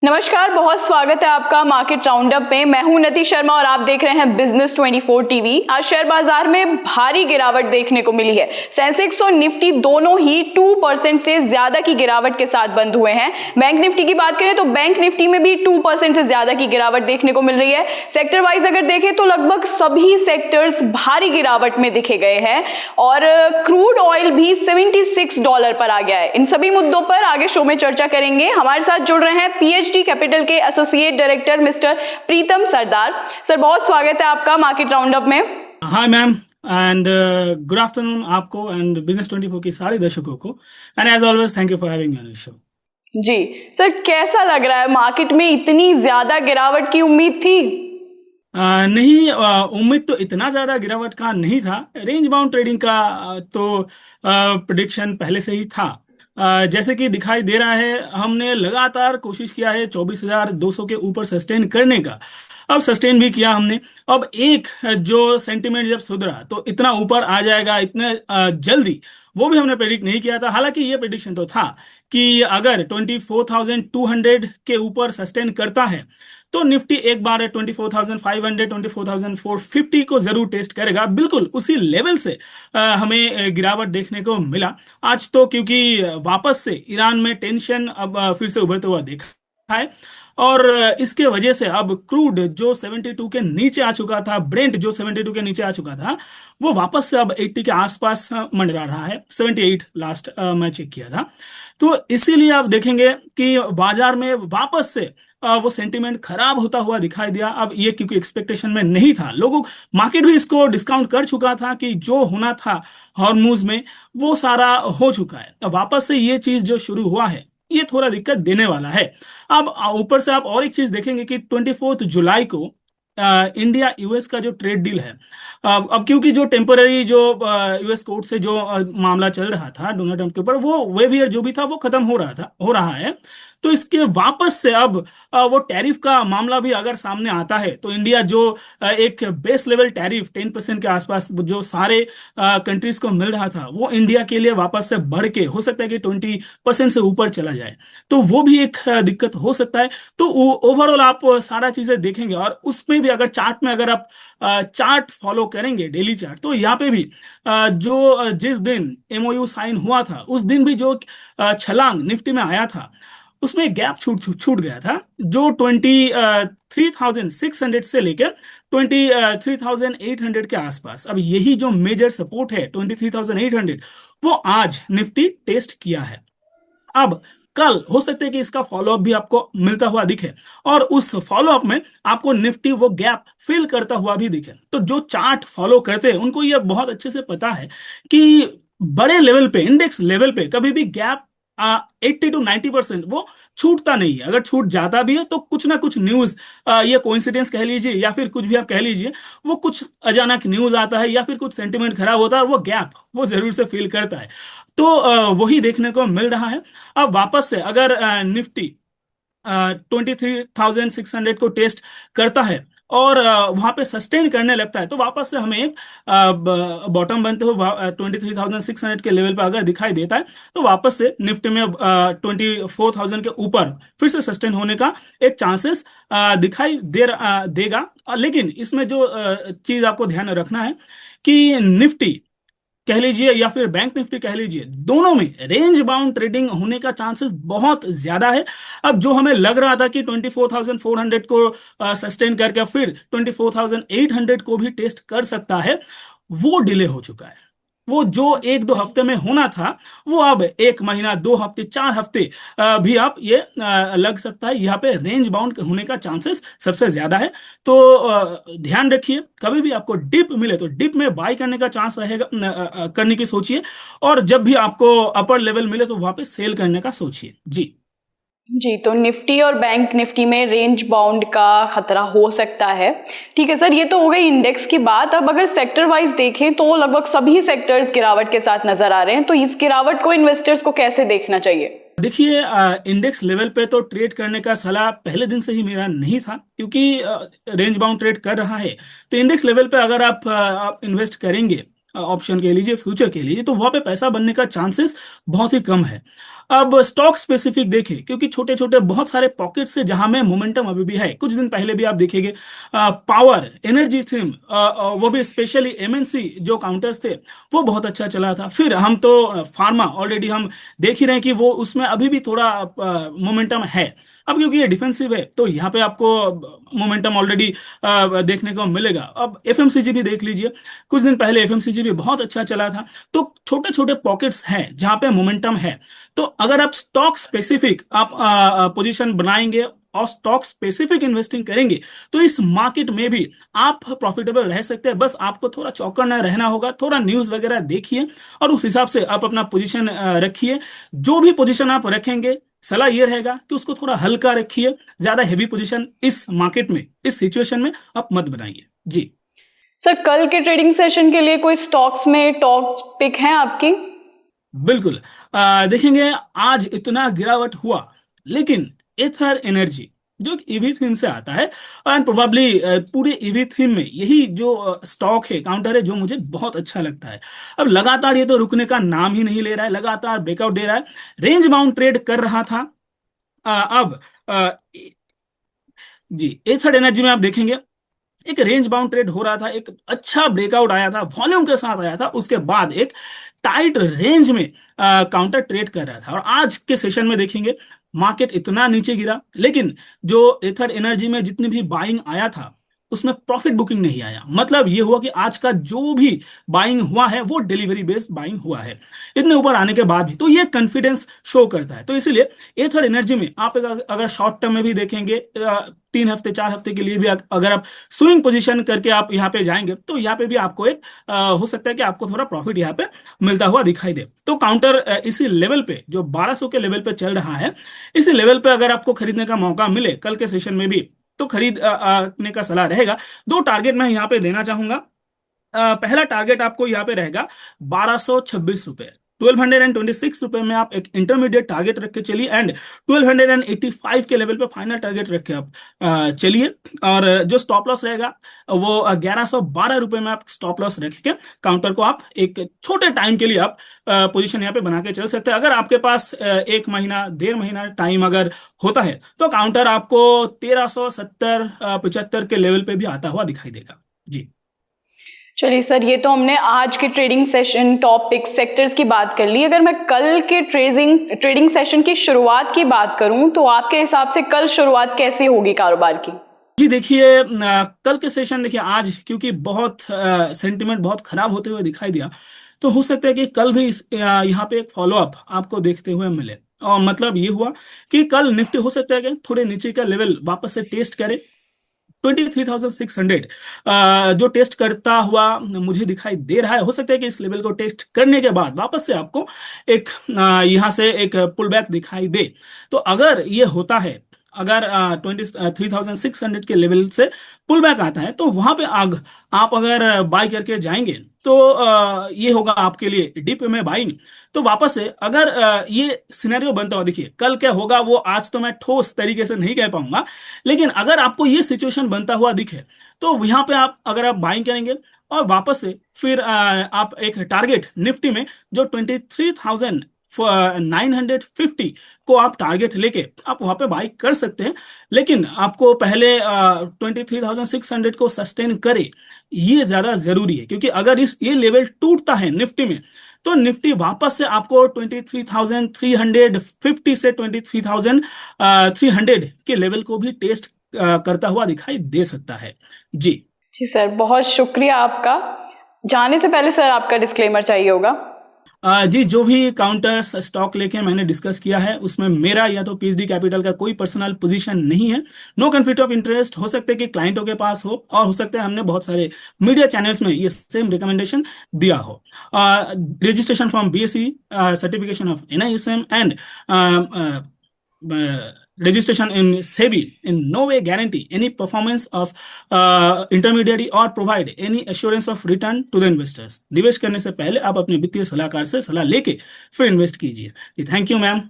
नमस्कार, बहुत स्वागत है आपका मार्केट राउंडअप में। मैं हूं नति शर्मा और आप देख रहे हैं बिजनेस 24 टीवी। आज शेयर बाजार में भारी गिरावट देखने को मिली है। सेंसेक्स और निफ्टी दोनों ही 2% से ज्यादा की गिरावट के साथ बंद हुए हैं। बैंक निफ्टी की बात करें तो बैंक निफ्टी में भी 2% से ज्यादा की गिरावट देखने को मिल रही है। सेक्टर वाइज अगर देखें तो लगभग सभी सेक्टर्स भारी गिरावट में दिखे गए हैं और क्रूड ऑयल भी $76 पर आ गया है। इन सभी मुद्दों पर आगे शो में चर्चा करेंगे। हमारे साथ जुड़ रहे हैं PhD कैपिटल के associate director mister Pritam Sardar. Sir, बहुत स्वागत है आपका मार्केट राउंडअप में। Hi ma'am and good afternoon आपको एंड बिजनेस 24 की सारे दर्शकों को and as always thank you for having me on show. जी सर, कैसा लग रहा है मार्केट में? इतनी ज्यादा गिरावट की उम्मीद थी? नहीं, उम्मीद तो इतना ज्यादा गिरावट का नहीं था। रेंज बाउंड ट्रेडिंग का तो प्रेडिक्शन पहले से ही था। जैसे कि दिखाई दे रहा है, हमने लगातार कोशिश किया है 24,200 के ऊपर सस्टेन करने का। अब सस्टेन भी किया हमने। अब एक जो सेंटिमेंट जब सुधरा तो इतना ऊपर आ जाएगा इतने जल्दी, वो भी हमने प्रेडिक्ट नहीं किया था। हालांकि ये प्रेडिक्शन तो था कि अगर 24,200 के ऊपर सस्टेन करता है तो निफ्टी एक बार 24,500 24,450 को जरूर टेस्ट करेगा। बिल्कुल उसी लेवल से हमें गिरावट देखने को मिला आज तो, क्योंकि वापस से ईरान में टेंशन अब फिर से उभरते हुआ देखा है और इसके वजह से अब क्रूड जो 72 के नीचे आ चुका था, ब्रेंट जो 72 के नीचे आ चुका था, वो वापस से अब 80 के आसपास मंडरा रहा है। 78 लास्ट मैं चेक किया था। तो इसीलिए आप देखेंगे कि बाजार में वापस से वो सेंटीमेंट खराब होता हुआ दिखाई दिया। अब ये क्योंकि एक्सपेक्टेशन में नहीं था, लोगों मार्केट भी इसको डिस्काउंट कर चुका था कि जो होना था हॉर्मूज में वो सारा हो चुका है। अब वापस से ये चीज जो शुरू हुआ है ये थोड़ा दिक्कत देने वाला है। अब ऊपर से आप और एक चीज देखेंगे कि 24 जुलाई को इंडिया यूएस का जो ट्रेड डील है, अब क्योंकि जो टेम्पररी जो यूएस कोर्ट से जो मामला चल रहा था डोनाल्ड ट्रंप के ऊपर, वो वेवियर जो भी था वो खत्म हो रहा है। तो इसके वापस से अब वो टैरिफ का मामला भी अगर सामने आता है तो इंडिया जो एक बेस लेवल टैरिफ 10% के आसपास जो सारे कंट्रीज को मिल रहा था, वो इंडिया के लिए वापस से बढ़ के हो सकता है कि 20% से ऊपर चला जाए। तो वो भी एक दिक्कत हो सकता है। तो ओवरऑल आप सारा चीजें देखेंगे और उसमें भी अगर चार्ट में अगर आप चार्ट फॉलो करेंगे, डेली चार्ट, तो यहाँ पे भी जो जिस दिन एमओयू साइन हुआ था उस दिन भी जो छलांग निफ्टी में आया था उसमें गैप छूट गया था, जो 23,600 से लेकर 23,800 के आसपास। अब यही जो मेजर सपोर्ट है 23,800, वो आज निफ्टी टेस्ट किया है। अब कल हो सकता है कि इसका फॉलोअप भी आपको मिलता हुआ दिखे और उस फॉलोअप में आपको निफ्टी वो गैप फिल करता हुआ भी दिखे। तो जो चार्ट फॉलो करते हैं उनको ये बहुत अच्छे से पता है कि बड़े लेवल पे, इंडेक्स लेवल पे कभी भी गैप 80 to 90% वो छूटता नहीं है। अगर छूट जाता भी है तो कुछ ना कुछ न्यूज, ये कोइंसिडेंस कह लीजिए या फिर कुछ भी आप कह लीजिए, वो कुछ अचानक न्यूज आता है या फिर कुछ सेंटिमेंट खराब होता है और वो गैप वो जरूर से फील करता है। तो वही देखने को मिल रहा है। अब वापस से अगर निफ्टी 23,600 को टेस्ट करता है और वहां पे सस्टेन करने लगता है तो वापस से हमें एक बॉटम बनते हुए 23,600 के लेवल पर अगर दिखाई देता है तो वापस से निफ्टी में 24,000 के ऊपर फिर से सस्टेन होने का एक चांसेस दिखाई देगा। लेकिन इसमें जो चीज आपको ध्यान रखना है कि निफ्टी कह लीजिए या फिर बैंक निफ्टी कह लीजिए, दोनों में रेंज बाउंड ट्रेडिंग होने का चांसेस बहुत ज्यादा है। अब जो हमें लग रहा था कि 24,400 को सस्टेन करके फिर 24,800 को भी टेस्ट कर सकता है, वो डिले हो चुका है। वो जो 1-2 हफ्ते में होना था वो अब 1 महीना, 2 हफ्ते, 4 हफ्ते भी आप ये लग सकता है। यहाँ पे रेंज बाउंड होने का चांसेस सबसे ज्यादा है। तो ध्यान रखिए, कभी भी आपको डिप मिले तो डिप में बाय करने का चांस रहेगा, करने की सोचिए, और जब भी आपको अपर लेवल मिले तो वहां पे सेल करने का सोचिए। जी, तो निफ्टी और बैंक निफ्टी में रेंज बाउंड का खतरा हो सकता है। ठीक है सर, ये तो हो गई इंडेक्स की बात। अब अगर सेक्टर वाइज देखें तो लगभग सभी सेक्टर्स गिरावट के साथ नजर आ रहे हैं। तो इस गिरावट को इन्वेस्टर्स को कैसे देखना चाहिए? देखिए, इंडेक्स लेवल पे तो ट्रेड करने का सलाह पहले दिन से ही मेरा नहीं था, क्योंकि रेंज बाउंड ट्रेड कर रहा है। तो इंडेक्स लेवल पे अगर आप इन्वेस्ट करेंगे ऑप्शन कह लीजिए, फ्यूचर कह लीजिए, तो वहां पे पैसा बनने का चांसेस बहुत ही कम है। अब स्टॉक स्पेसिफिक देखें, क्योंकि छोटे छोटे बहुत सारे पॉकेट्स है जहां में मोमेंटम अभी भी है। कुछ दिन पहले भी आप देखेंगे पावर एनर्जी थीम, वो भी स्पेशली एमएनसी जो काउंटर्स थे वो बहुत अच्छा चला था। फिर हम तो फार्मा ऑलरेडी हम देख ही रहे हैं कि वो उसमें अभी भी थोड़ा मोमेंटम है। अब क्योंकि ये डिफेंसिव है तो यहाँ पे आपको मोमेंटम ऑलरेडी देखने को मिलेगा। अब एफएमसीजी भी देख लीजिए, कुछ दिन पहले एफएमसीजी भी बहुत अच्छा चला था। तो छोटे छोटे पॉकेट्स हैं जहां पे मोमेंटम है। तो अगर आप स्टॉक स्पेसिफिक आप पोजीशन बनाएंगे और स्टॉक स्पेसिफिक इन्वेस्टिंग करेंगे तो इस मार्केट में भी आप प्रॉफिटेबल रह सकते हैं। बस आपको थोड़ा चौकन्ना रहना होगा, थोड़ा न्यूज वगैरह देखिए और उस हिसाब से आप अपना पोजीशन रखिए। जो भी पोजीशन आप रखेंगे, सलाह ये रहेगा कि उसको थोड़ा हल्का रखिए। ज्यादा हेवी पोजीशन इस मार्केट में, इस सिचुएशन में आप मत बनाइए जी। सर, कल के ट्रेडिंग सेशन के लिए कोई स्टॉक्स में टॉप पिक है आपकी? बिल्कुल। देखेंगे आज इतना गिरावट हुआ, लेकिन एथर एनर्जी जो ईवी थीम से आता है एंड प्रोबेबली पूरे ईवी थीम में यही जो स्टॉक है, काउंटर है, जो मुझे बहुत अच्छा लगता है। अब लगातार ये तो रुकने का नाम ही नहीं ले रहा है, लगातार ब्रेकआउट दे रहा है, रेंज बाउंड ट्रेड कर रहा था। अब जी एथर एनर्जी में आप देखेंगे एक रेंज बाउंड ट्रेड हो रहा था, एक अच्छा ब्रेकआउट आया था, वॉल्यूम के साथ आया था, उसके बाद एक टाइट रेंज में काउंटर ट्रेड कर रहा था। और आज के सेशन में देखेंगे मार्केट इतना नीचे गिरा, लेकिन जो एथर एनर्जी में जितनी भी बाइंग आया था उसमें प्रॉफिट बुकिंग नहीं आया। मतलब ये हुआ कि आज का जो भी बाइंग हुआ है वो डिलीवरी बेस्ड बाइंग हुआ है। इतने ऊपर आने के बाद भी तो ये कॉन्फिडेंस शो करता है। तो इसीलिए एथर एनर्जी में आप अगर शॉर्ट टर्म में भी देखेंगे, 3 हफ्ते 4 हफ्ते के लिए भी अगर आप स्विंग पोजीशन करके आप यहाँ पे जाएंगे तो यहाँ पे भी आपको एक हो सकता है कि आपको थोड़ा प्रॉफिट यहाँ पे मिलता हुआ दिखाई दे। तो काउंटर इसी लेवल पे जो 1200 के लेवल पे चल रहा है, इसी लेवल पे अगर आपको खरीदने का मौका मिले कल के सेशन में भी तो खरीदने का सलाह रहेगा। 2 टारगेट मैं यहाँ पे देना चाहूंगा। पहला टारगेट आपको यहाँ पे रहेगा 1226 रुपए, 1226 रुपए में आप एक इंटरमीडिएट टारगेट रख के चलिए एंड 1285 के लेवल पे फाइनल टारगेट रख के आप चलिए। और जो स्टॉप लॉस रहेगा वो 1112 रुपए में आप स्टॉप लॉस रख के काउंटर को आप एक छोटे टाइम के लिए आप पोजीशन यहाँ पे बना के चल सकते हैं। अगर आपके पास 1 महीना 1.5 महीना टाइम अगर होता है तो काउंटर आपको 1370-75 के लेवल पे भी आता हुआ दिखाई देगा जी। चलिए सर, ये तो हमने आज के trading session top pick sectors की बात कर ली। अगर मैं कल के ट्रेडिंग सेशन की शुरुआत की बात करूं तो आपके हिसाब से कल शुरुआत कैसी होगी कारोबार की? जी देखिए, कल के सेशन देखिए आज क्योंकि बहुत सेंटिमेंट बहुत खराब होते हुए दिखाई दिया, तो हो सकता है कि कल भी यहाँ पे एक फॉलोअप आपको देखते हुए मिले। और मतलब ये हुआ कि कल निफ्टी हो सकता है कि थोड़े नीचे का लेवल वापस से टेस्ट करे। 23,600 जो टेस्ट करता हुआ मुझे दिखाई दे रहा है। हो सकता है कि इस लेवल को टेस्ट करने के बाद वापस से आपको एक यहाँ से एक पुल बैक दिखाई दे। तो अगर ये होता है, अगर 23,600 के लेवल से पुल बैक आता है तो वहां पे आप अगर बाई करके जाएंगे तो ये होगा आपके लिए डिप में बाइंग। तो वापस से अगर ये सिनेरियो बनता हुआ, देखिए कल क्या होगा वो आज तो मैं ठोस तरीके से नहीं कह पाऊंगा, लेकिन अगर आपको ये सिचुएशन बनता हुआ दिखे तो यहाँ पे आप अगर आप बाइंग करेंगे और वापस से फिर आप एक टारगेट निफ्टी में जो 23,950 को आप टारगेट लेके आप वहां पे बाई कर सकते हैं। लेकिन आपको पहले 23,600 को सस्टेन करे, ये ज्यादा जरूरी है। क्योंकि अगर ये लेवल टूटता है निफ्टी में तो निफ्टी वापस से आपको 23,350 से 23,300 के लेवल को भी टेस्ट करता हुआ दिखाई दे सकता है जी। जी सर, बहुत शुक्रिया आपका। जाने से पहले सर आपका डिस्क्लेमर चाहिए होगा। जी, जो भी काउंटर्स स्टॉक लेके मैंने डिस्कस किया है उसमें मेरा या तो पीएचडी कैपिटल का कोई पर्सनल पोजीशन नहीं है। No conflict of interest. हो सकता है कि क्लाइंटों के पास हो और हो सकता है हमने बहुत सारे मीडिया चैनल्स में ये सेम रिकमेंडेशन दिया हो। Registration from BSE, certification of NISM and registration in SEBI in no way guarantee any performance of intermediary or provide any assurance of return to the investors। निवेश करने से पहले आप अपने वित्तीय सलाहकार से सलाह लेके फिर इन्वेस्ट कीजिए। Thank you ma'am.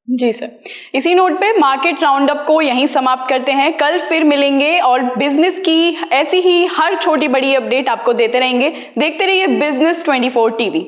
जी सर, इसी नोट पे मार्केट राउंड अप को यहीं समाप्त करते हैं। कल फिर मिलेंगे और बिजनेस की ऐसी ही हर छोटी बड़ी अपडेट आपको देते रहेंगे। देखते रहिए बिजनेस 24 टीवी।